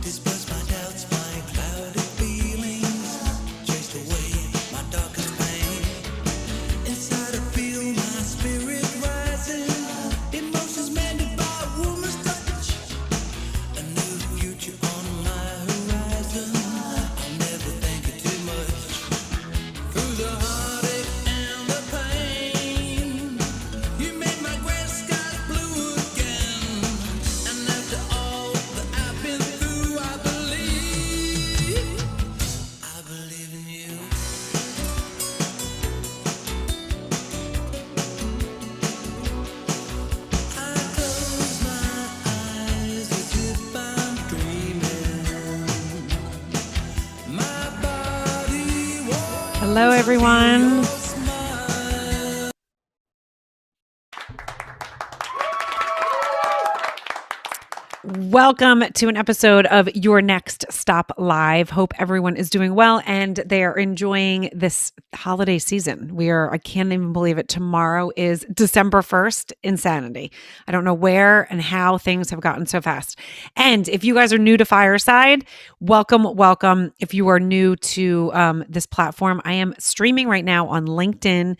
disperse my doubts, my clouded feelings, chased away my darkest pain. Inside I feel my spirit rising, emotions mended by a woman's touch. A new future on my horizon, I'll never think it too much. Through the heartache and the pain, you made my gray skies blue again. And after all that I've been through, I believe in you. I close my eyes as if I'm dreaming. My body wants Hello, everyone. your smile. Welcome to an episode of Your Next Stop Live. Hope everyone is doing well and they are enjoying this holiday season. I can't even believe it. Tomorrow is December 1st. Insanity. I don't know where and how things have gotten so fast. And if you guys are new to Fireside, welcome. If you are new to this platform, I am streaming right now on LinkedIn,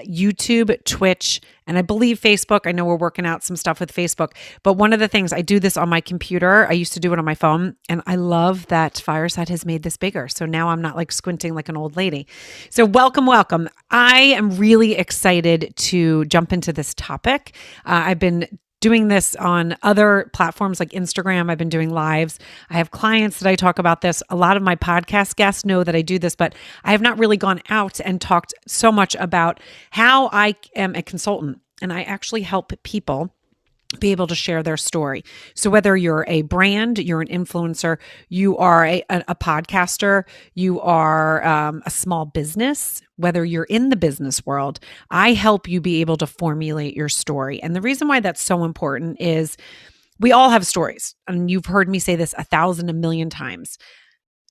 YouTube, Twitch, and I believe Facebook. I know we're working out some stuff with Facebook, but one of the things, I do this on my computer. I used to do it on my phone, and I love that Fireside has made this bigger. So now I'm not like squinting like an old lady. So welcome. I am really excited to jump into this topic. I've been doing this on other platforms like Instagram. I've been doing lives. I have clients that I talk about this. A lot of my podcast guests know that I do this, but I have not really gone out and talked so much about how I am a consultant and I actually help people be able to share their story. So whether you're a brand, you're an influencer, you are a podcaster, you are a small business, whether you're in the business world, I help you be able to formulate your story. And the reason why that's so important is we all have stories. And you've heard me say this 1,000, a million times.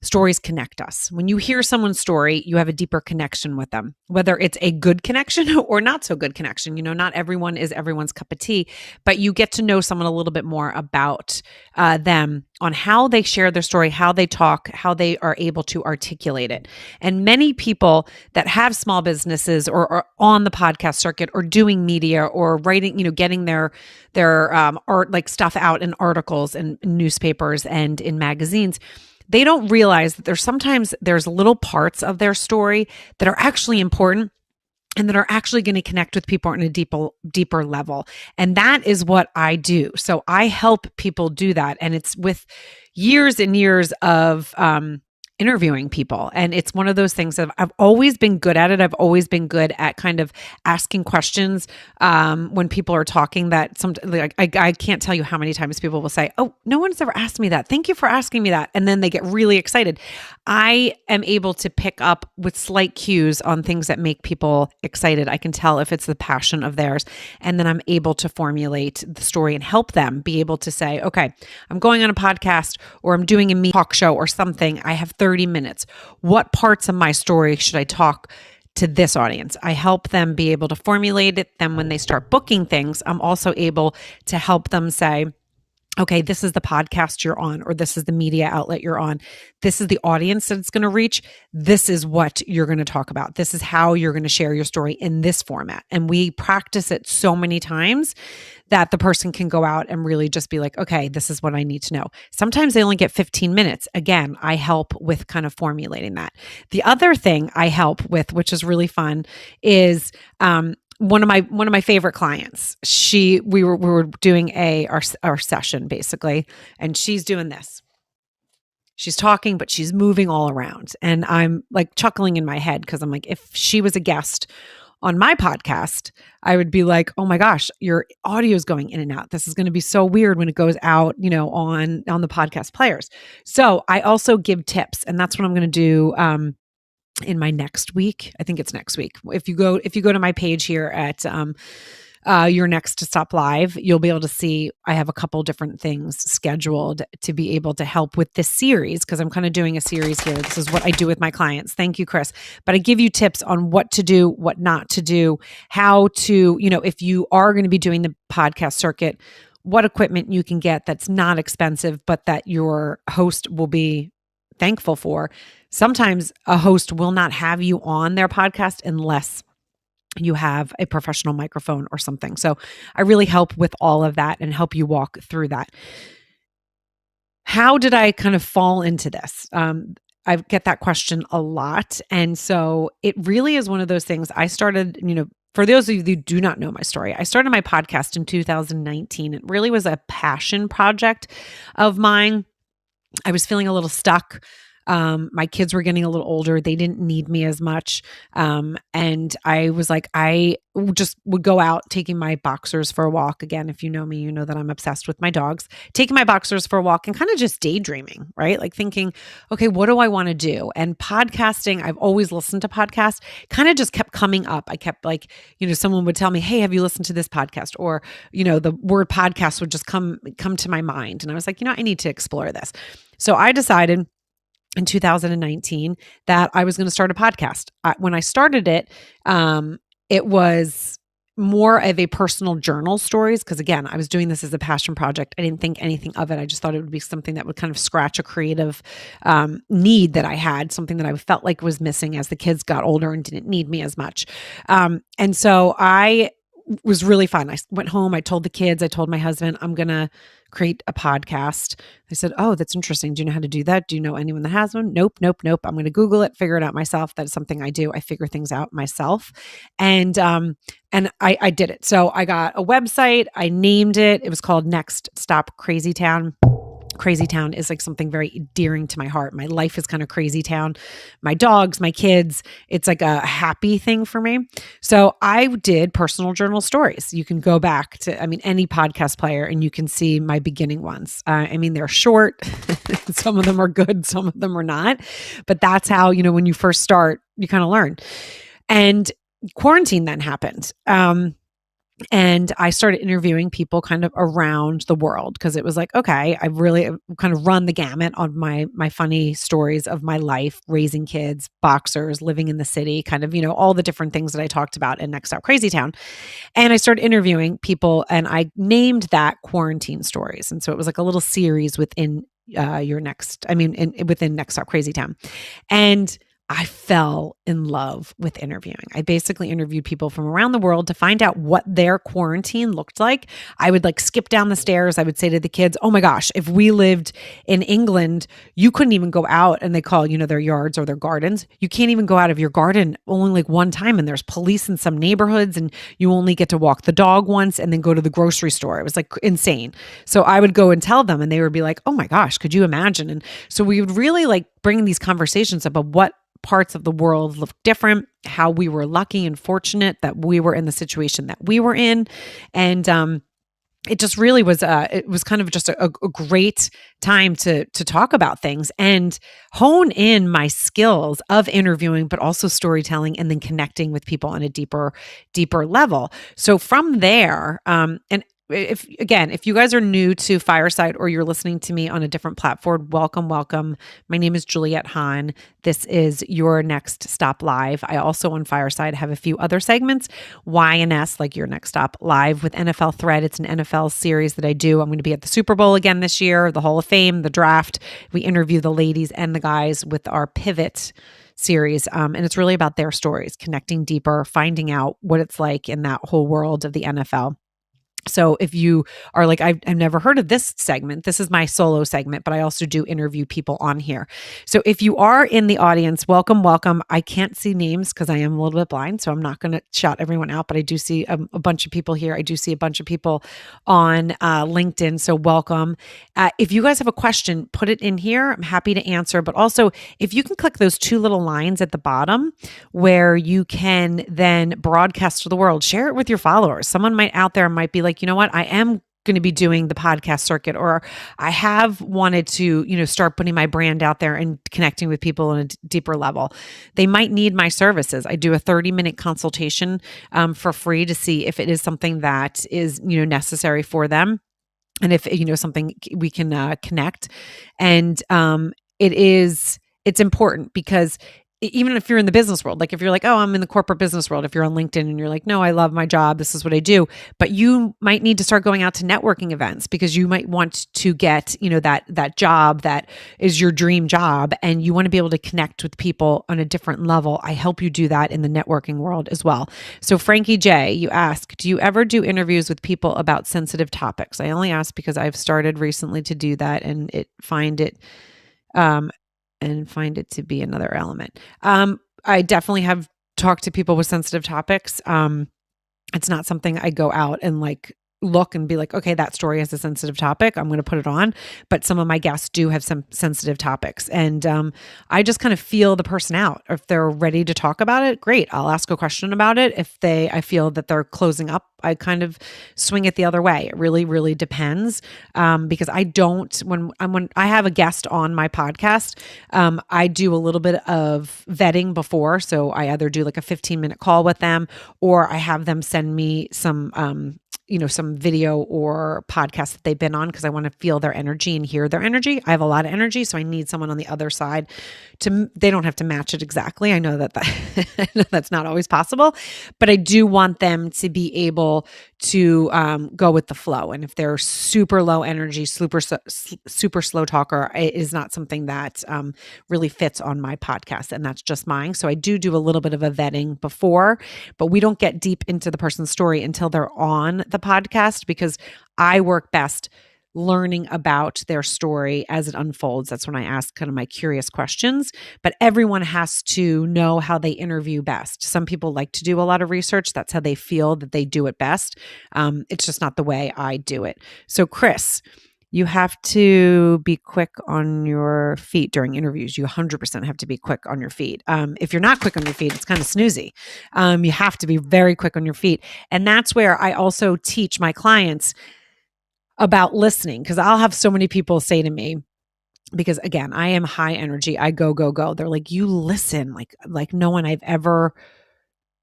Stories connect us. When you hear someone's story, you have a deeper connection with them, whether it's a good connection or not so good connection. You know, not everyone is everyone's cup of tea, but you get to know someone a little bit more about them on how they share their story, how they talk, how they are able to articulate it. And many people that have small businesses or are on the podcast circuit or doing media or writing, getting their art, like stuff out in articles and newspapers and in magazines, they don't realize that there's little parts of their story that are actually important and that are actually going to connect with people on a deeper level. And that is what I do. So I help people do that. And it's with years and years of interviewing people. And it's one of those things that I've always been good at it. I've always been good at kind of asking questions when people are talking that I can't tell you how many times people will say, oh, no one's ever asked me that. Thank you for asking me that. And then they get really excited. I am able to pick up with slight cues on things that make people excited. I can tell if it's the passion of theirs. And then I'm able to formulate the story and help them be able to say, okay, I'm going on a podcast or I'm doing a talk show or something. I have 30 minutes. What parts of my story should I talk to this audience? I help them be able to formulate it. Then when they start booking things, I'm also able to help them say, okay, this is the podcast you're on, or this is the media outlet you're on. This is the audience that it's going to reach. This is what you're going to talk about. This is how you're going to share your story in this format. And we practice it so many times that the person can go out and really just be like, okay, this is what I need to know. Sometimes they only get 15 minutes. Again, I help with kind of formulating that. The other thing I help with, which is really fun, is one of my favorite clients. We were doing our session basically, and she's doing this. She's talking, but she's moving all around, and I'm like chuckling in my head because I'm like, if she was a guest on my podcast, I would be like, oh my gosh, your audio is going in and out. This is going to be so weird when it goes out, on the podcast players. So I also give tips, and that's what I'm going to do in my next week. I think it's next week. If you go to my page here at Your Next Stop Live, you'll be able to see I have a couple different things scheduled to be able to help with this series, because I'm kind of doing a series here. This is what I do with my clients. Thank you, Chris. But I give you tips on what to do, what not to do, how to, if you are going to be doing the podcast circuit, what equipment you can get that's not expensive, but that your host will be thankful for. Sometimes a host will not have you on their podcast unless you have a professional microphone or something. So I really help with all of that and help you walk through that. How did I kind of fall into this? I get that question a lot. And so it really is one of those things. I started, for those of you who do not know my story, I started my podcast in 2019. It really was a passion project of mine. I was feeling a little stuck. My kids were getting a little older. They didn't need me as much. And I was like, I just would go out taking my boxers for a walk. Again, if you know me, you know that I'm obsessed with my dogs. Taking my boxers for a walk and kind of just daydreaming, right? Like thinking, okay, what do I want to do? And podcasting, I've always listened to podcasts, kind of just kept coming up. I kept like, someone would tell me, hey, have you listened to this podcast? Or, the word podcast would just come to my mind. And I was like, I need to explore this. So I decided in 2019 that I was going to start a podcast. When I started it, it was more of a personal journal stories. Because again, I was doing this as a passion project. I didn't think anything of it. I just thought it would be something that would kind of scratch a creative need that I had, something that I felt like was missing as the kids got older and didn't need me as much. And so I was really fun. I went home. I told the kids, I told my husband, I'm going to create a podcast. They said, oh, that's interesting. Do you know how to do that? Do you know anyone that has one? Nope. I'm going to Google it, figure it out myself. That's something I do. I figure things out myself. And I did it. So I got a website. I named it. It was called Next Stop Crazy Town. Crazy Town is like something very endearing to my heart. My life is kind of crazy town. My dogs, my kids, it's like a happy thing for me. So I did personal journal stories. You can go back to, any podcast player and you can see my beginning ones. They're short. Some of them are good. Some of them are not. But that's how, when you first start, you kind of learn. And quarantine then happened. And I started interviewing people kind of around the world because it was like, okay, I really kind of run the gamut on my funny stories of my life, raising kids, boxers, living in the city, kind of, all the different things that I talked about in Next Out Crazy Town. And I started interviewing people and I named that Quarantine Stories. And so it was like a little series within within Next Out Crazy Town. And I fell in love with interviewing. I basically interviewed people from around the world to find out what their quarantine looked like. I would like skip down the stairs. I would say to the kids, oh my gosh, if we lived in England, you couldn't even go out, and they call, their yards or their gardens. You can't even go out of your garden only like one time. And there's police in some neighborhoods and you only get to walk the dog once and then go to the grocery store. It was like insane. So I would go and tell them and they would be like, oh my gosh, could you imagine? And so we would really like bring these conversations about what parts of the world look different, how we were lucky and fortunate that we were in the situation that we were in. And it just really was, it was kind of just a great time to talk about things and hone in my skills of interviewing, but also storytelling and then connecting with people on a deeper level. So from there, and if you guys are new to Fireside or you're listening to me on a different platform, welcome. My name is Juliette Hahn. This is Your Next Stop Live. I also on Fireside have a few other segments, YNS, like Your Next Stop Live with NFL Thread. It's an NFL series that I do. I'm going to be at the Super Bowl again this year, the Hall of Fame, the draft. We interview the ladies and the guys with our Pivot series. And it's really about their stories, connecting deeper, finding out what it's like in that whole world of the NFL. So if you are like, I've never heard of this segment, this is my solo segment, but I also do interview people on here. So if you are in the audience, welcome. I can't see names because I am a little bit blind, so I'm not going to shout everyone out, but I do see a bunch of people here. I do see a bunch of people on LinkedIn, so welcome. If you guys have a question, put it in here. I'm happy to answer, but also if you can click those two little lines at the bottom where you can then broadcast to the world, share it with your followers. Someone out there might be like, you know what, I am going to be doing the podcast circuit, or I have wanted to, start putting my brand out there and connecting with people on a deeper level. They might need my services. I do a 30-minute consultation for free to see if it is something that is, necessary for them. And if, something we can connect. And it's important because even if you're in the business world, like if you're like, oh, I'm in the corporate business world, if you're on LinkedIn and you're like, no, I love my job, this is what I do, but you might need to start going out to networking events because you might want to get, that job that is your dream job, and you want to be able to connect with people on a different level. I help you do that in the networking world as well. So Frankie J, you ask, do you ever do interviews with people about sensitive topics? I only ask because I've started recently to do that and um, find it to be another element. I definitely have talked to people with sensitive topics. It's not something I go out and like look and be like, okay, that story has a sensitive topic, I'm going to put it on. But some of my guests do have some sensitive topics. And I just kind of feel the person out. If they're ready to talk about it, great. I'll ask a question about it. If I feel that they're closing up, I kind of swing it the other way. It really, really depends. Because I don't, when I have a guest on my podcast, I do a little bit of vetting before. So I either do like a 15-minute call with them, or I have them send me some video or podcast that they've been on, because I want to feel their energy and hear their energy. I have a lot of energy, so I need someone on the other side they don't have to match it exactly. I know that I know that's not always possible, but I do want them to be able to go with the flow. And if they're super low energy, super slow talker, it is not something that really fits on my podcast, and that's just mine. So I do a little bit of a vetting before, but we don't get deep into the person's story until they're on the podcast, because I work best learning about their story as it unfolds. That's when I ask kind of my curious questions, but everyone has to know how they interview best. Some people like to do a lot of research. That's how they feel that they do it best. It's just not the way I do it. So Chris, you have to be quick on your feet during interviews. You 100% have to be quick on your feet. If you're not quick on your feet, it's kind of snoozy. You have to be very quick on your feet. And that's where I also teach my clients about listening, because I'll have so many people say to me, because again, I am high energy. I go, go, go. They're like, you listen like no one I've ever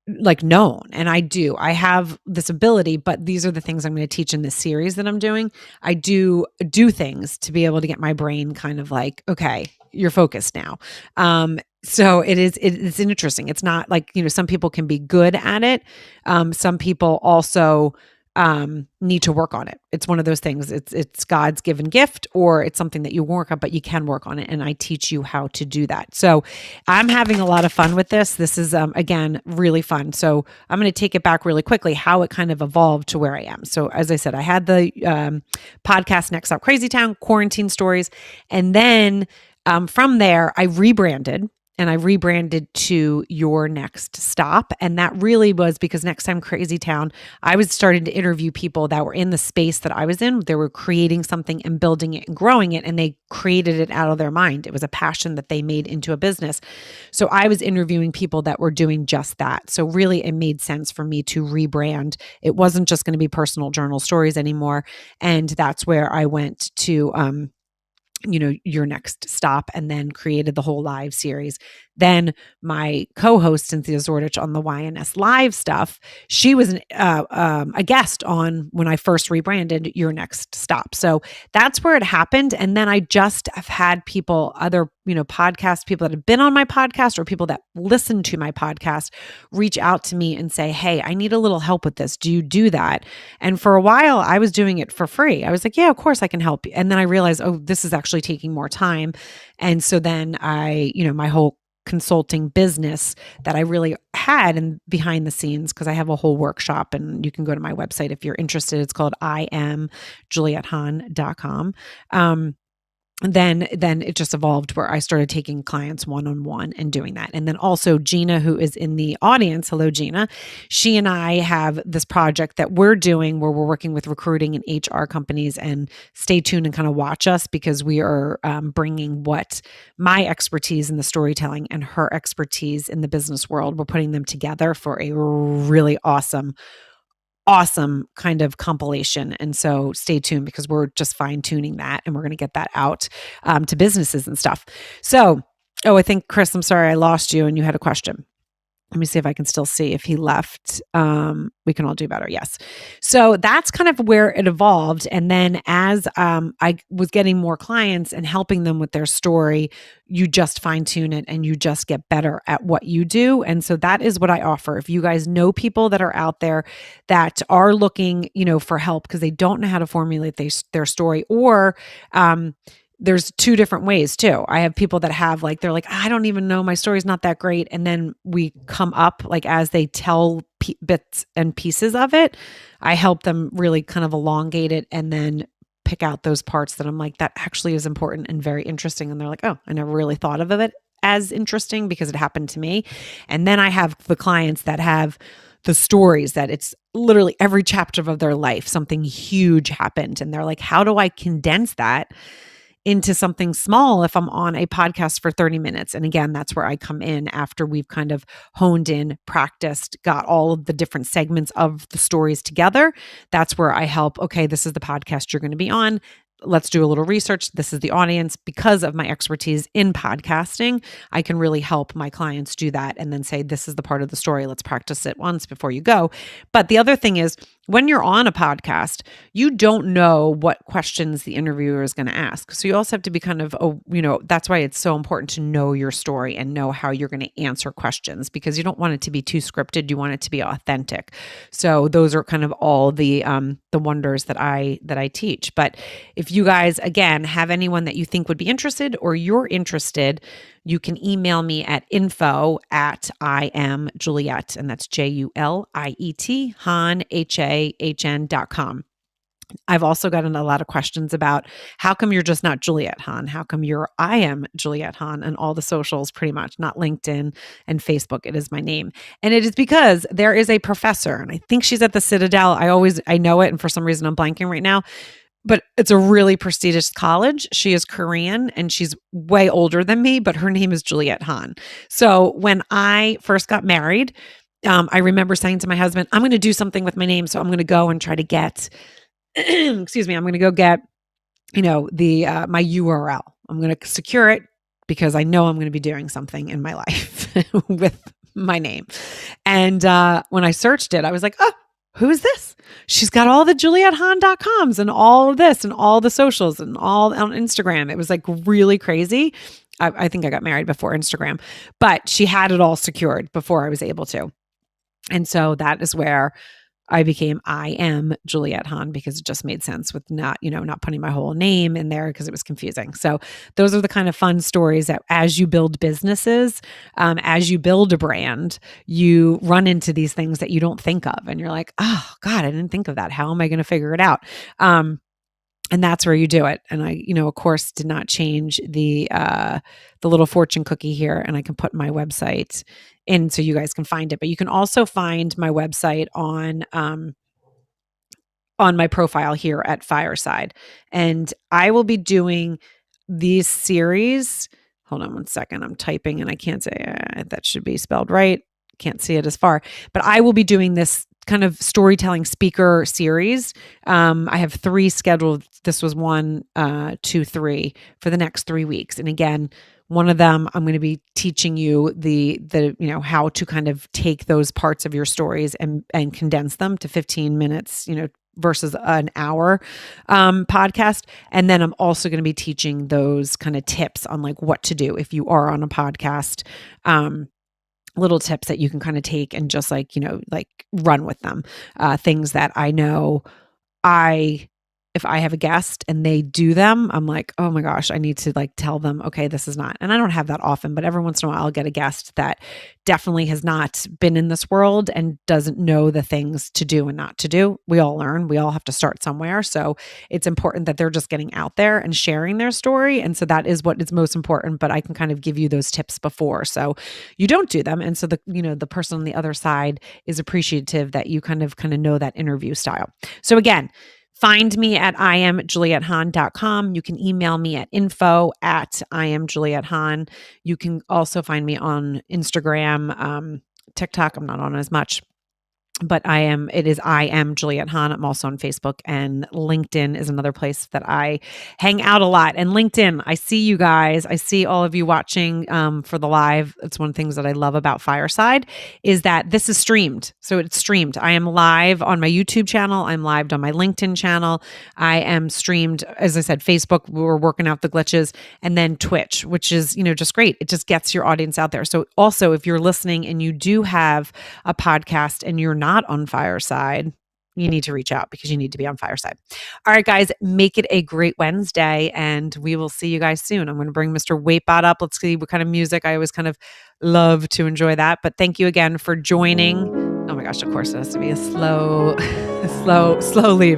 known. And I do. I have this ability, but these are the things I'm going to teach in this series that I'm doing. I do things to be able to get my brain kind of like, okay, you're focused now. So it's interesting. It's not like, some people can be good at it. Some people also need to work on it. It's one of those things. It's God's given gift, or it's something that you work on, but you can work on it. And I teach you how to do that. So I'm having a lot of fun with this. This is, again, really fun. So I'm going to take it back really quickly, how it kind of evolved to where I am. So as I said, I had the podcast Next Up Crazy Town, Quarantine Stories. And then from there, I rebranded to Your Next Stop. And that really was because Next Time Crazy Town, I was starting to interview people that were in the space that I was in. They were creating something and building it and growing it, and they created it out of their mind. It was a passion that they made into a business. So I was interviewing people that were doing just that. So really it made sense for me to rebrand. It wasn't just going to be personal journal stories anymore. And that's where I went to Your Next Stop, and then created the whole live series. Then my co-host, Cynthia Zordich, on the YNS live stuff, she was a guest on when I first rebranded Your Next Stop. So that's where it happened. And then I just have had people, other, podcast people that have been on my podcast, or people that listen to my podcast, reach out to me and say, hey, I need a little help with this. Do you do that? And for a while I was doing it for free. I was like, yeah, of course I can help you. And then I realized, oh, this is actually taking more time. And so then my whole consulting business that I really had and behind the scenes, because I have a whole workshop, and you can go to my website if you're interested. It's called IamJulietteHahn.com. Then it just evolved where I started taking clients one-on-one and doing that. And then also Gina, who is in the audience, hello, Gina, she and I have this project that we're doing where we're working with recruiting and HR companies, and stay tuned and kind of watch us, because we are bringing what my expertise in the storytelling and her expertise in the business world, we're putting them together for a really awesome kind of compilation. And so stay tuned, because we're just fine tuning that, and we're going to get that out to businesses and stuff. So, I think, Chris, I'm sorry, I lost you and you had a question. Let me see if I can still see if he left. We can all do better. Yes. So that's kind of where it evolved. And then as I was getting more clients and helping them with their story, you just fine tune it and you just get better at what you do. And so that is what I offer. If you guys know people that are out there that are looking, for help because they don't know how to formulate their story, or there's two different ways too. I have people that have they're like, I don't even know, my story's not that great. And then we come up as they tell bits and pieces of it, I help them really kind of elongate it and then pick out those parts that I'm like, that actually is important and very interesting. And they're like, oh, I never really thought of it as interesting because it happened to me. And then I have the clients that have the stories that it's literally every chapter of their life, something huge happened. And they're like, how do I condense that into something small if I'm on a podcast for 30 minutes. And again, that's where I come in after we've kind of honed in, practiced, got all of the different segments of the stories together. That's where I help. Okay, this is the podcast you're going to be on. Let's do a little research. This is the audience. Because of my expertise in podcasting, I can really help my clients do that and then say, this is the part of the story. Let's practice it once before you go. But the other thing is, when you're on a podcast, you don't know what questions the interviewer is going to ask. So you also have to be kind of, that's why it's so important to know your story and know how you're going to answer questions, because you don't want it to be too scripted. You want it to be authentic. So those are kind of all the wonders that I teach. But if you guys, again, have anyone that you think would be interested or you're interested, you can email me at info@IamJuliet, and that's JULIET, Han, HAHN.com. I've also gotten a lot of questions about how come you're just not Juliet Han? How come you're I am Juliet Han and all the socials, pretty much, not LinkedIn and Facebook. It is my name. And it is because there is a professor, and I think she's at the Citadel. I know it. And for some reason I'm blanking right now, but it's a really prestigious college. She is Korean and she's way older than me, but her name is Juliet Han. So when I first got married, I remember saying to my husband, I'm going to do something with my name. So I'm going to go and try to get, excuse me, I'm going to go get, my URL. I'm going to secure it because I know I'm going to be doing something in my life with my name. And when I searched it, I was like, oh, who is this? She's got all the JulietHan.coms and all of this and all the socials and all on Instagram. It was really crazy. I think I got married before Instagram, but she had it all secured before I was able to. And so that is where I became I am Juliet Han, because it just made sense with not putting my whole name in there because it was confusing. So those are the kind of fun stories that as you build businesses, as you build a brand, you run into these things that you don't think of. And you're like, oh God, I didn't think of that. How am I going to figure it out? And that's where you do it. And I, of course, did not change the little fortune cookie here, and I can put my website in so you guys can find it. But you can also find my website on my profile here at Fireside. And I will be doing these series. Hold on one second. I'm typing and I can't say that should be spelled right. Can't see it as far, but I will be doing this kind of storytelling speaker series. I have 3 scheduled. This was 1, 2, 3 for the next 3 weeks. And again, one of them, I'm going to be teaching you the how to kind of take those parts of your stories and condense them to 15 minutes, versus an hour podcast. And then I'm also going to be teaching those kind of tips on what to do if you are on a podcast. Little tips that you can kind of take and just run with them. Things that I know if I have a guest and they do them, I'm like, oh my gosh, I need to tell them, okay, this is not, and I don't have that often, but every once in a while I'll get a guest that definitely has not been in this world and doesn't know the things to do and not to do. We all learn, we all have to start somewhere. So it's important that they're just getting out there and sharing their story. And so that is what is most important, but I can kind of give you those tips before. So you don't do them. And so the person on the other side is appreciative that you kind of know that interview style. So again, find me at IamJulietHan.com. You can email me at info@IamJulietHan. You can also find me on Instagram, TikTok. I'm not on as much. but I am Juliette Hahn. I'm also on Facebook, and LinkedIn is another place that I hang out a lot. And LinkedIn, I see you guys. I see all of you watching for the live. It's one of the things that I love about Fireside is that this is streamed. So it's streamed. I am live on my YouTube channel. I'm live on my LinkedIn channel. I am streamed, as I said, Facebook. We're working out the glitches, and then Twitch, which is, just great. It just gets your audience out there. So also, if you're listening and you do have a podcast and you're not on Fireside, you need to reach out because you need to be on Fireside. All right, guys, make it a great Wednesday, and we will see you guys soon. I'm going to bring Mr. Waitbot up. Let's see what kind of music. I always kind of love to enjoy that. But thank you again for joining. Oh my gosh, of course, it has to be a slow leave.